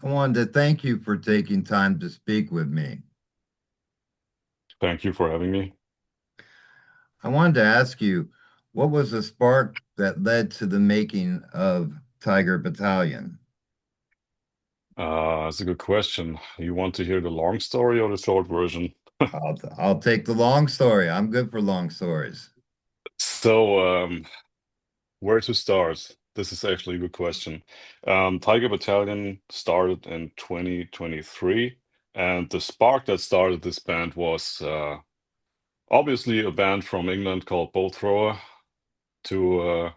I wanted to thank you for taking time to speak with me. Thank you for having me. I wanted to ask you, what was the spark that led to the making of Tiger Battalion? That's a good question. You want to hear the long story or the short version? I'll take the long story. I'm good for long stories. So, where to start? This is actually a good question. Tiger Battalion started in 2023, and the spark that started this band was obviously a band from England called Bolt Thrower, to uh,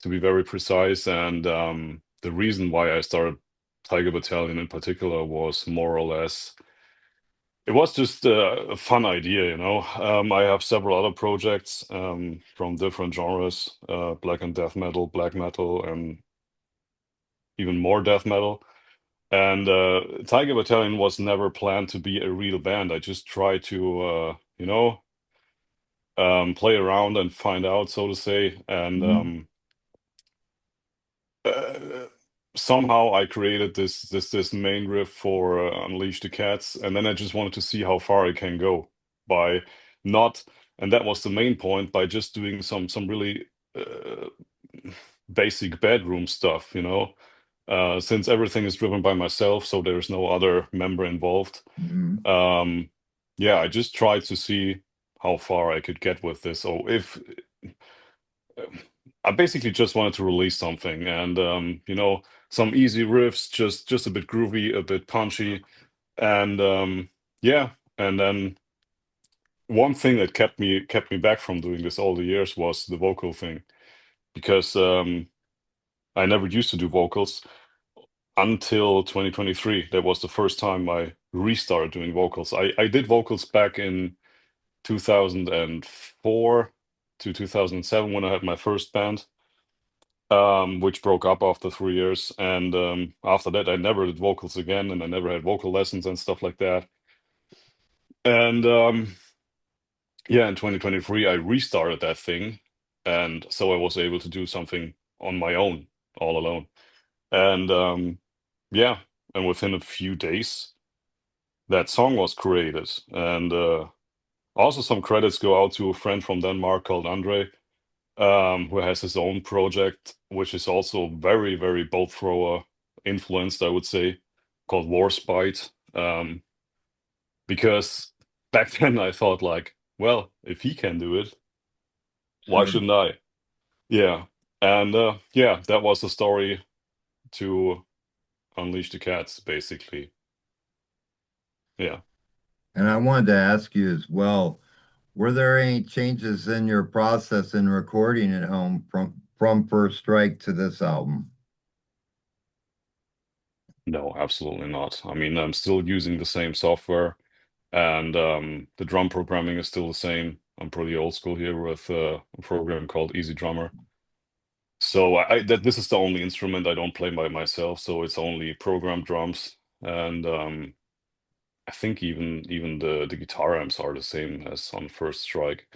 to be very precise. And the reason why I started Tiger Battalion in particular was more or less. It was just a fun idea, you know. I have several other projects from different genres, black and death metal, black metal, and even more death metal. And Tiger Battalion was never planned to be a real band. I just tried to, play around and find out, so to say. And Mhm. uh, somehow I created this main riff for Unleash the Cats, and then I just wanted to see how far I can go by not, and that was the main point, by just doing some really uh, basic bedroom stuff, you know. Since everything is driven by myself, so there's no other member involved. Mhm. Um, yeah, I just tried to see how far I could get with this. So if I basically just wanted to release something, and some easy riffs, just a bit groovy, a bit punchy, and yeah. And then one thing that kept me back from doing this all the years was the vocal thing, because I never used to do vocals until 2023. That was the first time I restarted doing vocals. I did vocals back in 2004 to 2007 when I had my first band, which broke up after 3 years. And after that, I never did vocals again, and I never had vocal lessons and stuff like that. And yeah, in 2023, I restarted that thing, and so I was able to do something on my own, all alone. And yeah, and within a few days, that song was created. And also, some credits go out to a friend from Denmark called Andre, who has his own project, which is also very, very bolt thrower influenced, I would say, called Warspite. Because back then I thought like, well, if he can do it, why Sure. shouldn't I? Yeah. And yeah, that was the story to Unleash the Cats, basically. Yeah. And I wanted to ask you as well, were there any changes in your process in recording at home from First Strike to this album? No, absolutely not. I mean, I'm still using the same software, and the drum programming is still the same. I'm pretty old school here with a program called Easy Drummer. So that this is the only instrument I don't play by myself, so it's only programmed drums. And I think even the guitar amps are the same as on First Strike.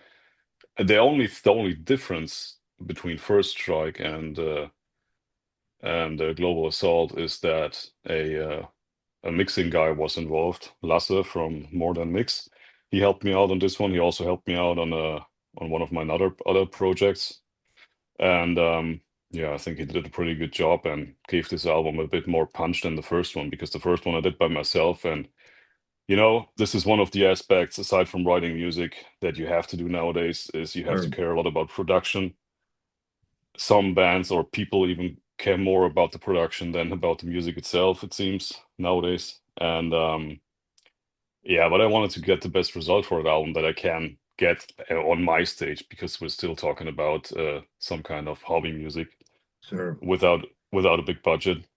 And the only difference between First Strike and Global Assault is that a mixing guy was involved, Lasse from More Than Mix. He helped me out on this one. He also helped me out on one of my other projects. And yeah, I think he did a pretty good job and gave this album a bit more punch than the first one, because the first one I did by myself. And this is one of the aspects, aside from writing music, that you have to do nowadays, is you have to Sure. care a lot about production. Some bands or people even care more about the production than about the music itself, it seems, nowadays. And yeah, but I wanted to get the best result for that album that I can get on my stage, because we're still talking about some kind of hobby music Sure. without without a big budget.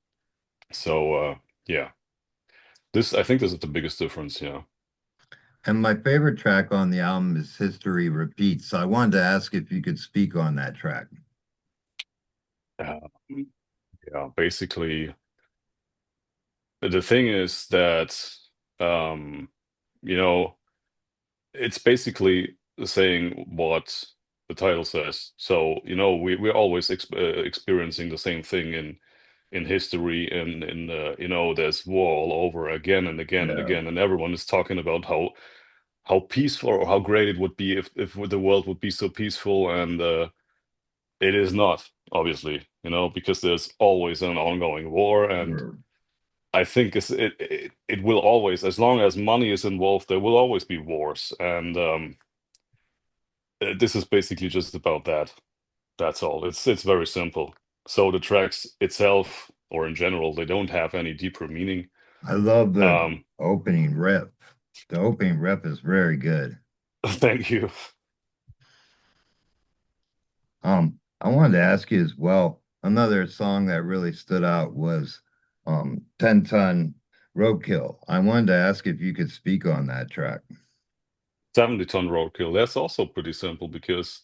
So yeah, this I think this is the biggest difference. Yeah. And my favorite track on the album is History Repeats. So I wanted to ask if you could speak on that track. Uh, yeah, basically the thing is that um, you know it's basically saying what the title says. So we're always experiencing the same thing in history, and you know, there's war all over again and again and Yeah. again, and everyone is talking about how peaceful or how great it would be if the world would be so peaceful, and it is not, obviously, you know, because there's always an ongoing war, and Sure. I think it will always, as long as money is involved, there will always be wars, and this is basically just about that. That's all. It's very simple. So the tracks itself, or in general, they don't have any deeper meaning. I love the Um, opening riff. The opening riff is very good. thank you. I wanted to ask you as well. Another song that really stood out was 10 Ton Roadkill. I wanted to ask if you could speak on that track. 70-ton roadkill. That's also pretty simple because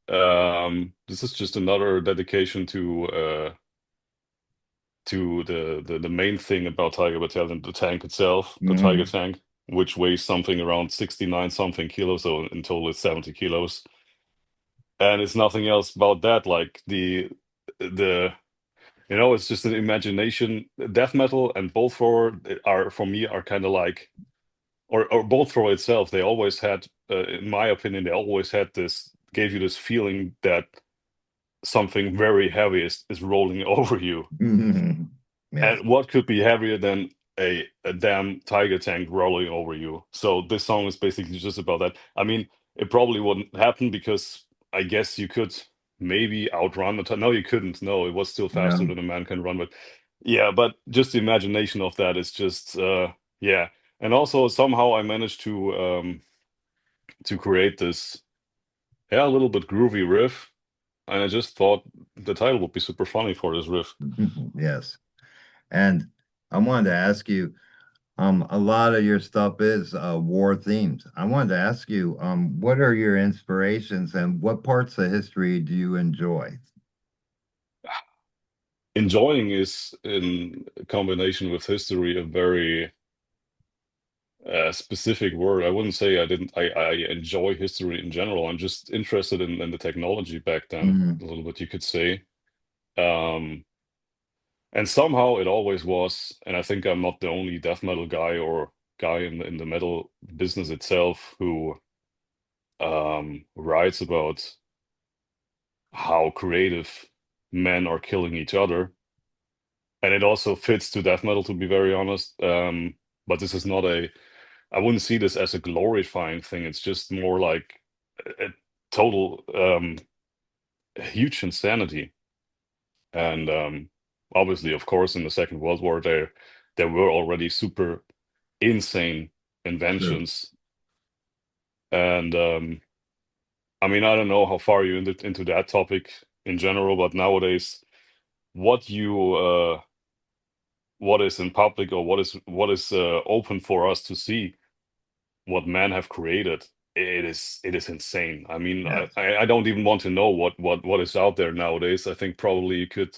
this is just another dedication to the main thing about Tiger Battalion, the tank itself, the Tiger Hmm. tank, which weighs something around 69 something kilos, so in total it's 70 kilos. And it's nothing else about that. Like the you know, it's just an imagination. Death metal and bolt thrower are, for me, are kind of like, or bolt thrower itself. They always had, in my opinion, they always had this, gave you this feeling that something very heavy is rolling over you. Yes. And what could be heavier than a damn tiger tank rolling over you? So this song is basically just about that. I mean, it probably wouldn't happen because I guess you could maybe outrun the no, you couldn't. No, it was still faster No. than a man can run. But yeah, but just the imagination of that is just yeah. And also somehow I managed to create this, yeah, a little bit groovy riff. And I just thought the title would be super funny for this riff. Yes. And I wanted to ask you, a lot of your stuff is war themed. I wanted to ask you, what are your inspirations and what parts of history do you enjoy? Enjoying is, in combination with history, a very specific word. I wouldn't say I didn't. I enjoy history in general. I'm just interested in the technology back then, Mhm. a little bit, you could say. Um, and somehow it always was. And I think I'm not the only death metal guy or guy in the metal business itself who writes about how creative men are killing each other. And it also fits to death metal, to be very honest. But this is not a, I wouldn't see this as a glorifying thing. It's just more like a total huge insanity. And obviously, of course, in the Second World War, there were already super insane True. inventions. And I mean, I don't know how far you into that topic in general, but nowadays, what you what is in public, or what is open for us to see, what men have created, it is insane. I mean, Yes. I don't even want to know what is out there nowadays. I think probably you could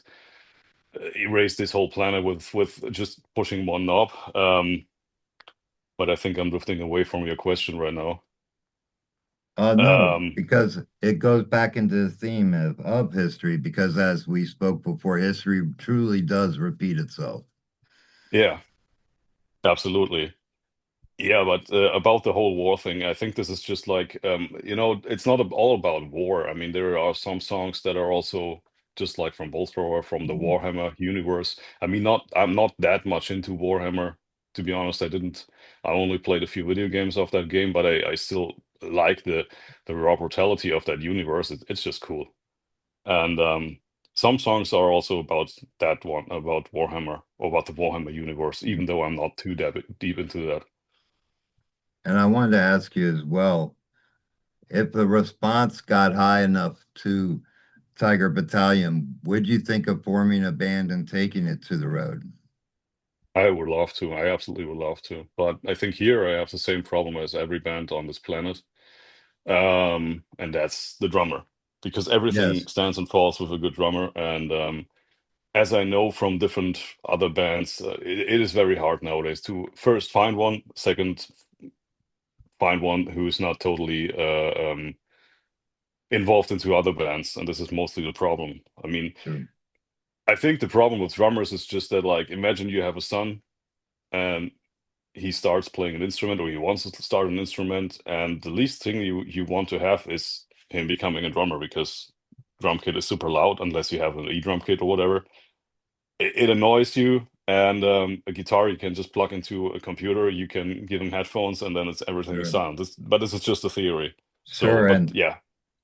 erase this whole planet with just pushing one knob. But I think I'm drifting away from your question right now. No, Um, because it goes back into the theme of history, because as we spoke before, history truly does repeat itself. yeah, absolutely. Yeah, but about the whole war thing, I think this is just like, you know, it's not all about war. I mean, there are some songs that are also just like from Volthrower, or from the Mhm. Warhammer universe. I mean, I'm not that much into Warhammer, to be honest. I only played a few video games of that game, but I still like the raw brutality of that universe. It's just cool. And some songs are also about that one, about Warhammer, or about the Warhammer universe, even though I'm not too deep into that. And I wanted to ask you as well, if the response got high enough to Tiger Battalion, would you think of forming a band and taking it to the road? I would love to. I absolutely would love to. But I think here I have the same problem as every band on this planet. And that's the drummer. Because everything Yes, stands and falls with a good drummer. And as I know from different other bands, it is very hard nowadays to first find one, second, find one who's not totally involved into other bands. And this is mostly the problem. I mean, true. I think the problem with drummers is just that, like, imagine you have a son and he starts playing an instrument, or he wants to start an instrument, and the least thing you want to have is him becoming a drummer, because drum kit is super loud unless you have an e-drum kit or whatever. It annoys you, and a guitar you can just plug into a computer. You can give him headphones, and then it's everything is Sure. sound. But this is just a theory. So, Sure, but yeah,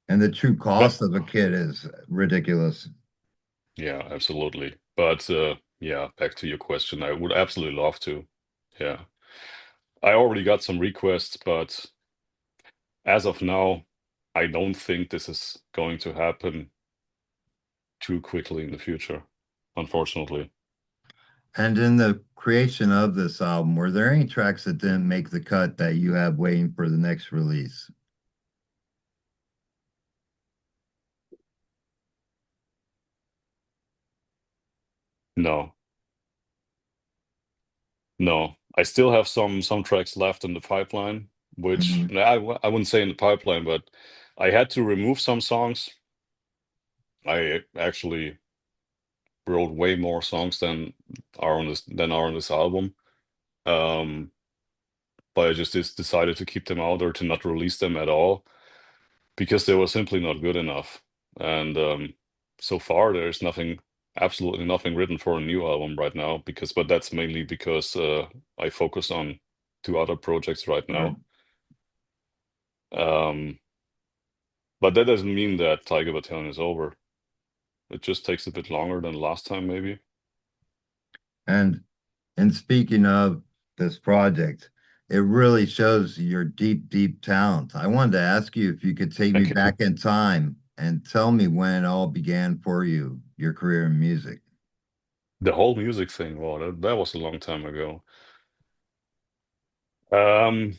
and the true but cost of a kit is ridiculous. yeah, absolutely. But yeah, back to your question, I would absolutely love to. Yeah, I already got some requests, but as of now, I don't think this is going to happen too quickly in the future, unfortunately. And in the creation of this album, were there any tracks that didn't make the cut that you have waiting for the next release? No, no. I still have some tracks left in the pipeline, which Mhm. I wouldn't say in the pipeline, but I had to remove some songs. I actually wrote way more songs than are on this album. Um, but I just decided to keep them out, or to not release them at all, because they were simply not good enough. And so far, there's absolutely nothing written for a new album right now. But that's mainly because I focus on two other projects right Right. now. Um, but that doesn't mean that Tiger Battalion is over. It just takes a bit longer than last time, maybe. And speaking of this project, it really shows your deep, deep talent. I wanted to ask you if you could take me Thank you. back in time and tell me when it all began for you, your career in music. The whole music thing, wow, that was a long time ago. Um,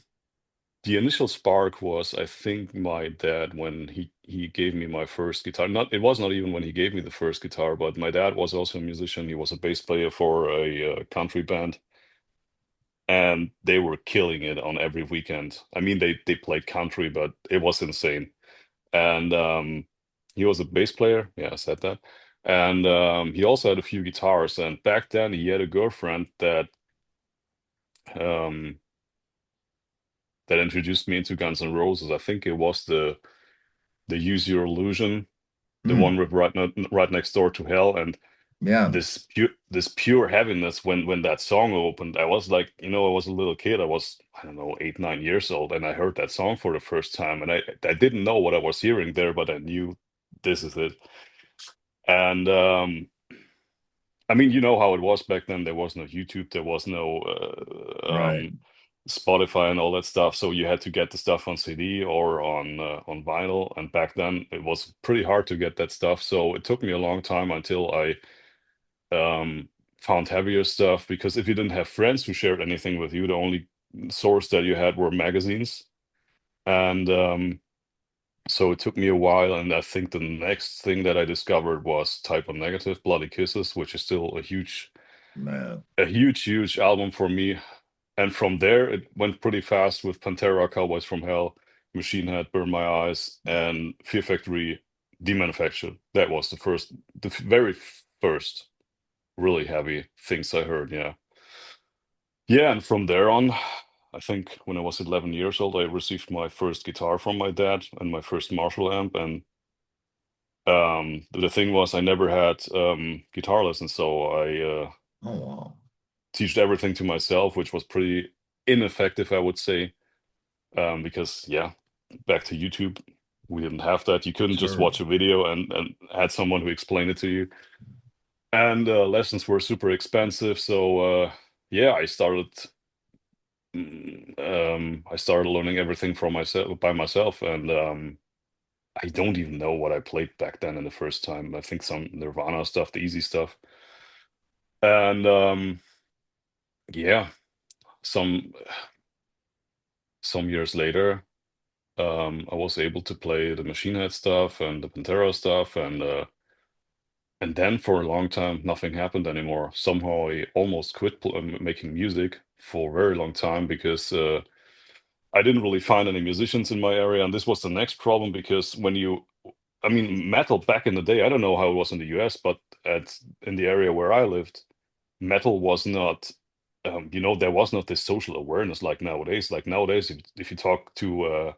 The initial spark was, I think, my dad, when he gave me my first guitar. Not It was not even when he gave me the first guitar, but my dad was also a musician. He was a bass player for a country band, and they were killing it on every weekend. I mean, they played country, but it was insane. And he was a bass player. Yeah, I said that. And he also had a few guitars. And back then, he had a girlfriend um, that introduced me into Guns N' Roses. I think it was the Use Your Illusion, the Hmm. one with right next door to Hell, and Yeah, this pure heaviness when that song opened. I was like, I was a little kid. I was, I don't know, 8, 9 years old, and I heard that song for the first time, and I didn't know what I was hearing there, but I knew this is it. And I mean, you know how it was back then. There was no YouTube, there was no right. Spotify and all that stuff. So you had to get the stuff on CD or on vinyl. And back then, it was pretty hard to get that stuff. So it took me a long time until I um, found heavier stuff. Because if you didn't have friends who shared anything with you, the only source that you had were magazines. And so it took me a while. And I think the next thing that I discovered was Type O Negative, Bloody Kisses, which is still Man. huge album for me. And from there, it went pretty fast with Pantera, Cowboys from Hell, Machine Head, Burn My Eyes, and Fear Factory, Demanufactured. That was the very first really heavy things I heard. Yeah. Yeah. And from there on, I think when I was 11 years old, I received my first guitar from my dad and my first Marshall amp. And the thing was, I never had guitar lessons. So I Oh, wow. teached everything to myself, which was pretty ineffective, I would say. Because yeah, back to YouTube, we didn't have that. You couldn't just Sure. watch a video and had someone who explained it to you. And lessons were super expensive, so yeah, I started learning everything from myself by myself, and I don't even know what I played back then in the first time. I think some Nirvana stuff, the easy stuff, and yeah, some some years later, I was able to play the Machine Head stuff and the Pantera stuff, and then for a long time, nothing happened anymore. Somehow, I almost quit making music for a very long time, because I didn't really find any musicians in my area. And this was the next problem, because when you I mean, metal back in the day, I don't know how it was in the US, but in the area where I lived, metal was not, there was not this social awareness like nowadays. Like nowadays, if you talk to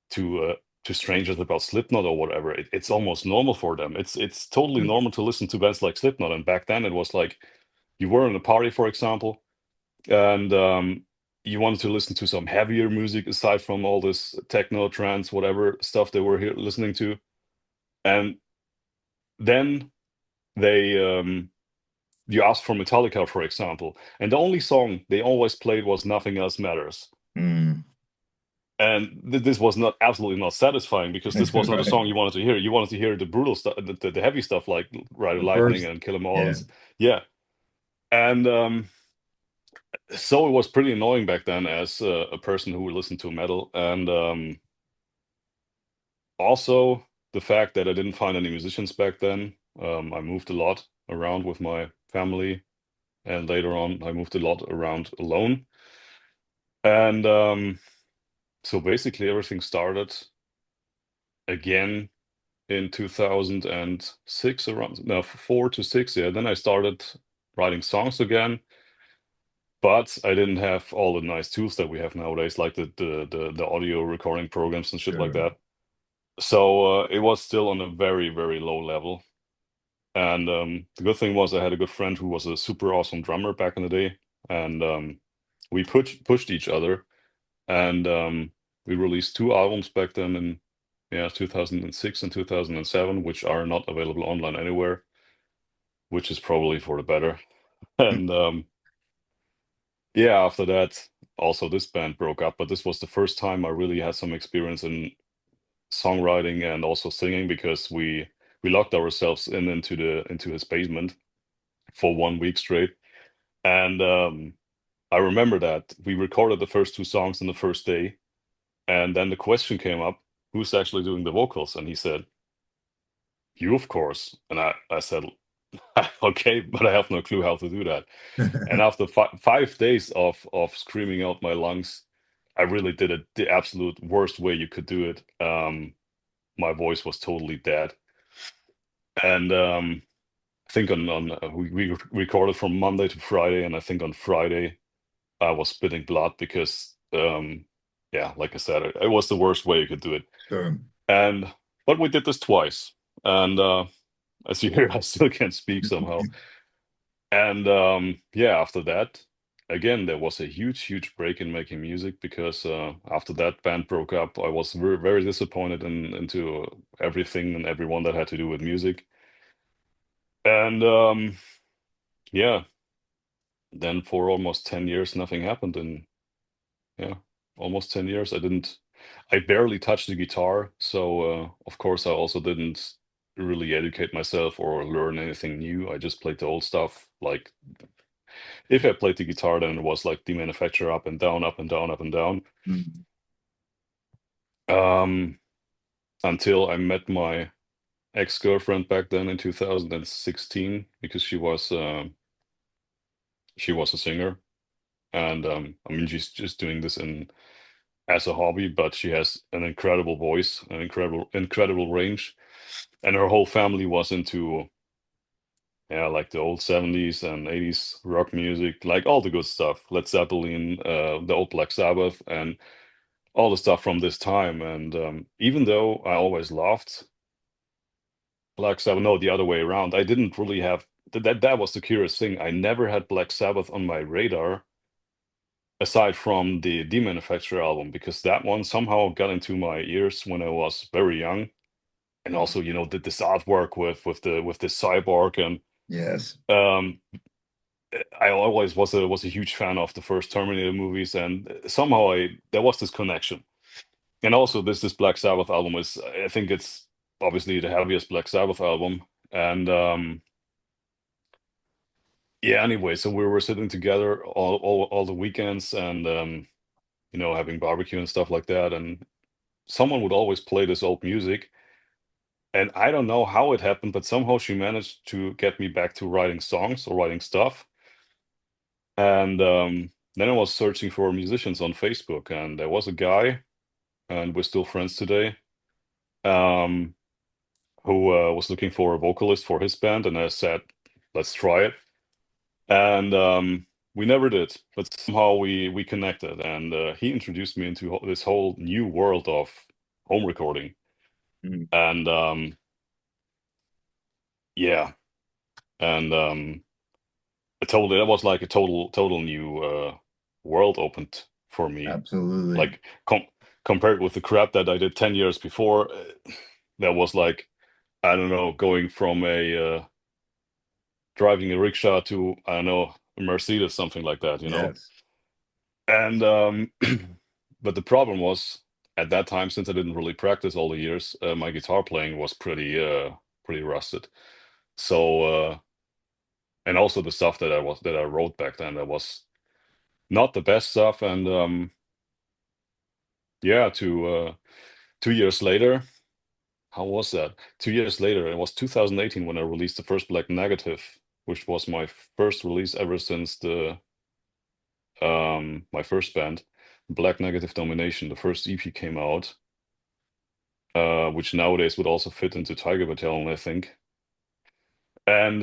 to strangers about Slipknot or whatever, it's almost normal for them. It's totally normal to listen to bands like Slipknot. And back then, it was like you were in a party, for example, and you wanted to listen to some heavier music aside from all this techno, trance, whatever stuff they were here listening to, and then they you asked for Metallica, for example, and the only song they always played was "Nothing Else Matters." Mm. And this was not absolutely not satisfying because this was not a Right. song you wanted to hear. You wanted to hear the brutal stuff, the heavy stuff like Ride of The Lightning first, and Kill 'Em All. yeah. And yeah, and so it was pretty annoying back then as a person who would listen to metal. And also the fact that I didn't find any musicians back then. I moved a lot around with my family, and later on, I moved a lot around alone. And so basically, everything started again in 2006, around no, 4 to 6. Yeah, then I started writing songs again, but I didn't have all the nice tools that we have nowadays, like the audio recording programs and shit like Sure. that. So it was still on a very, very low level. And the good thing was I had a good friend who was a super awesome drummer back in the day, and we pushed each other, and we released two albums back then in, yeah, 2006 and 2007, which are not available online anywhere, which is probably for the better. And yeah, after that, also this band broke up, but this was the first time I really had some experience in songwriting and also singing because we locked ourselves into his basement for 1 week straight. And I remember that we recorded the first two songs in the first day, and then the question came up, who's actually doing the vocals? And he said, "You, of course." And I said, "Okay, but I have no clue how to do that." And after 5 days of screaming out my lungs, I really did it the absolute worst way you could do it. My voice was totally dead, and I think we recorded from Monday to Friday, and I think on Friday I was spitting blood because yeah, like I said, it was the worst way you could do it. Sure. And but we did this twice, and as you hear, I still can't speak somehow. And yeah, after that, again, there was a huge break in making music because after that band broke up, I was very disappointed into everything and everyone that had to do with music. And yeah, then for almost 10 years, nothing happened. And yeah, almost 10 years, I barely touched the guitar. So of course, I also didn't really educate myself or learn anything new. I just played the old stuff. Like if I played the guitar, then it was like the manufacturer up and down, up and down, up and down. Mm. Um, until I met my ex-girlfriend back then in 2016, because she was a singer, and I mean she's just doing this in as a hobby, but she has an incredible voice, an incredible range, and her whole family was into, yeah, like the old 70s and 80s rock music, like all the good stuff, Led Zeppelin, the old Black Sabbath, and all the stuff from this time. And even though I always loved Black Sabbath, no, the other way around, I didn't really have that was the curious thing. I never had Black Sabbath on my radar aside from the Demanufacture album because that one somehow got into my ears when I was very young. And also, did this artwork with the cyborg, and Yes. um I always was a huge fan of the first Terminator movies, and somehow I there was this connection. And also, this Black Sabbath album is, I think it's obviously the heaviest Black Sabbath album. And yeah, anyway, so we were sitting together all the weekends, and having barbecue and stuff like that. And someone would always play this old music. And I don't know how it happened, but somehow she managed to get me back to writing songs or writing stuff. And then I was searching for musicians on Facebook, and there was a guy, and we're still friends today. Um, who was looking for a vocalist for his band, and I said, "Let's try it." And we never did, but somehow we connected, and he introduced me into this whole new world of home recording. Mm. And yeah, and that was like a total new world opened for me. Absolutely. Like compared with the crap that I did 10 years before, that was like, I don't know, going from a driving a rickshaw to, I don't know, a Mercedes, something like that, you know? Yes. And but the problem was at that time, since I didn't really practice all the years, my guitar playing was pretty rusted. So and also the stuff that I wrote back then, that was not the best stuff. And yeah, to 2 years later, how was that? 2 years later, it was 2018 when I released the first Black Negative, which was my first release ever since the my first band, Black Negative Domination. The first EP came out, which nowadays would also fit into Tiger Battalion, I think. And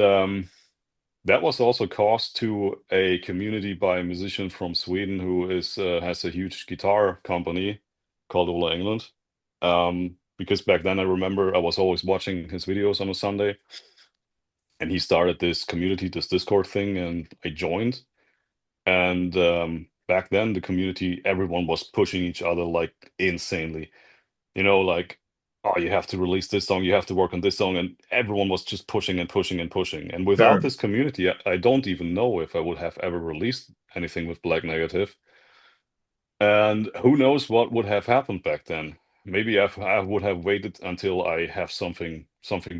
that was also caused to a community by a musician from Sweden who is has a huge guitar company called Ola England. Because back then I remember I was always watching his videos on a Sunday, and he started this community, this Discord thing, and I joined. And back then, the community, everyone was pushing each other like insanely. You know, like, oh, you have to release this song, you have to work on this song, and everyone was just pushing and pushing and pushing. And without Sure. this community, I don't even know if I would have ever released anything with Black Negative. And who knows what would have happened back then. Maybe I would have waited until I have something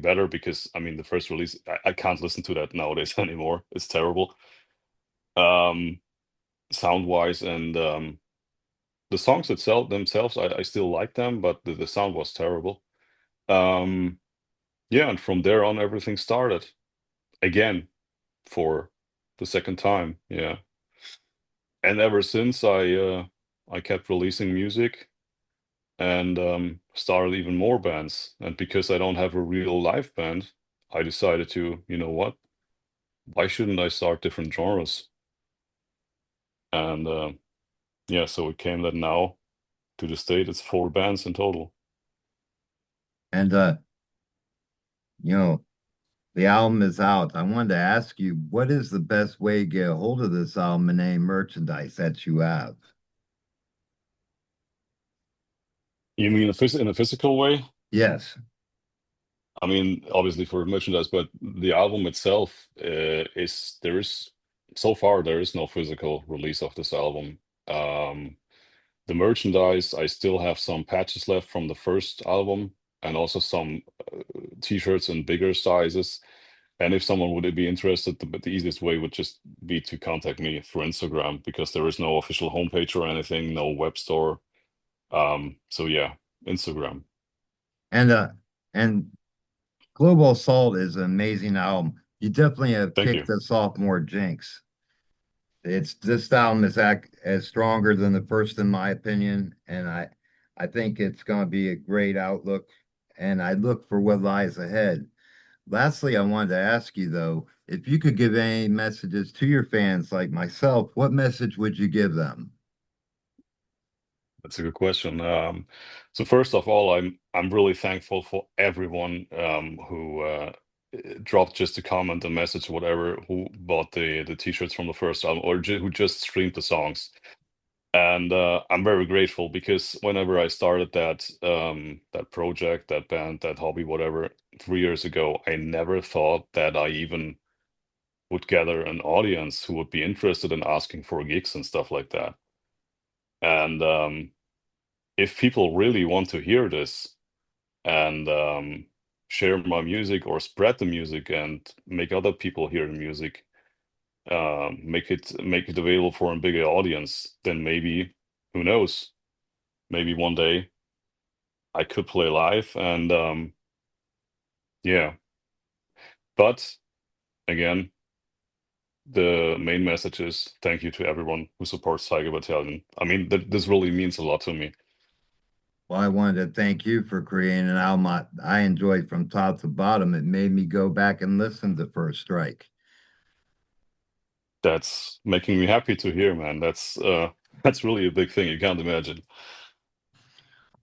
better, because I mean the first release, I can't listen to that nowadays anymore. It's terrible. Um, Sound wise, and the songs itself themselves, I still like them, but the sound was terrible. Um, yeah, and from there on, everything started again for the second time. Yeah, and ever since, I kept releasing music and started even more bands. And because I don't have a real live band, I decided to, you know what? Why shouldn't I start different genres? And yeah, so it came that now to the state, it's four bands in total. And you know, the album is out. I wanted to ask you, what is the best way to get a hold of this album and any merchandise that you have? You mean in a physical way? Yes. I mean, obviously for merchandise, but the album itself is there is so far there is no physical release of this album. Um, the merchandise, I still have some patches left from the first album, and also some t-shirts in bigger sizes. And if someone would be interested, the easiest way would just be to contact me through Instagram, because there is no official homepage or anything, no web store. So yeah, Instagram. And and Global Assault is an amazing album. You definitely have Thank kicked you. the sophomore jinx. It's this album is act as stronger than the first in my opinion, and I think it's going to be a great outlook, and I look for what lies ahead. Lastly, I wanted to ask you though, if you could give any messages to your fans like myself, what message would you give them? That's a good question. So first of all, I'm really thankful for everyone who dropped just a comment, a message, whatever, who bought the t-shirts from the first album, or who just streamed the songs. And I'm very grateful, because whenever I started that project, that band, that hobby, whatever, 3 years ago, I never thought that I even would gather an audience who would be interested in asking for gigs and stuff like that. And if people really want to hear this and share my music or spread the music and make other people hear the music, make it available for a bigger audience, then maybe, who knows, maybe one day I could play live. And yeah, but again, the main message is thank you to everyone who supports Tiger Battalion. I mean, this really means a lot to me. Well, I wanted to thank you for creating an album I enjoyed from top to bottom. It made me go back and listen to First Strike. That's making me happy to hear, man. That's really a big thing. You can't imagine.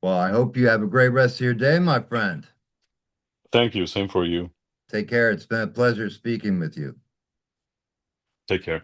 Well, I hope you have a great rest of your day, my friend. Thank you. Same for you. Take care. It's been a pleasure speaking with you. Take care.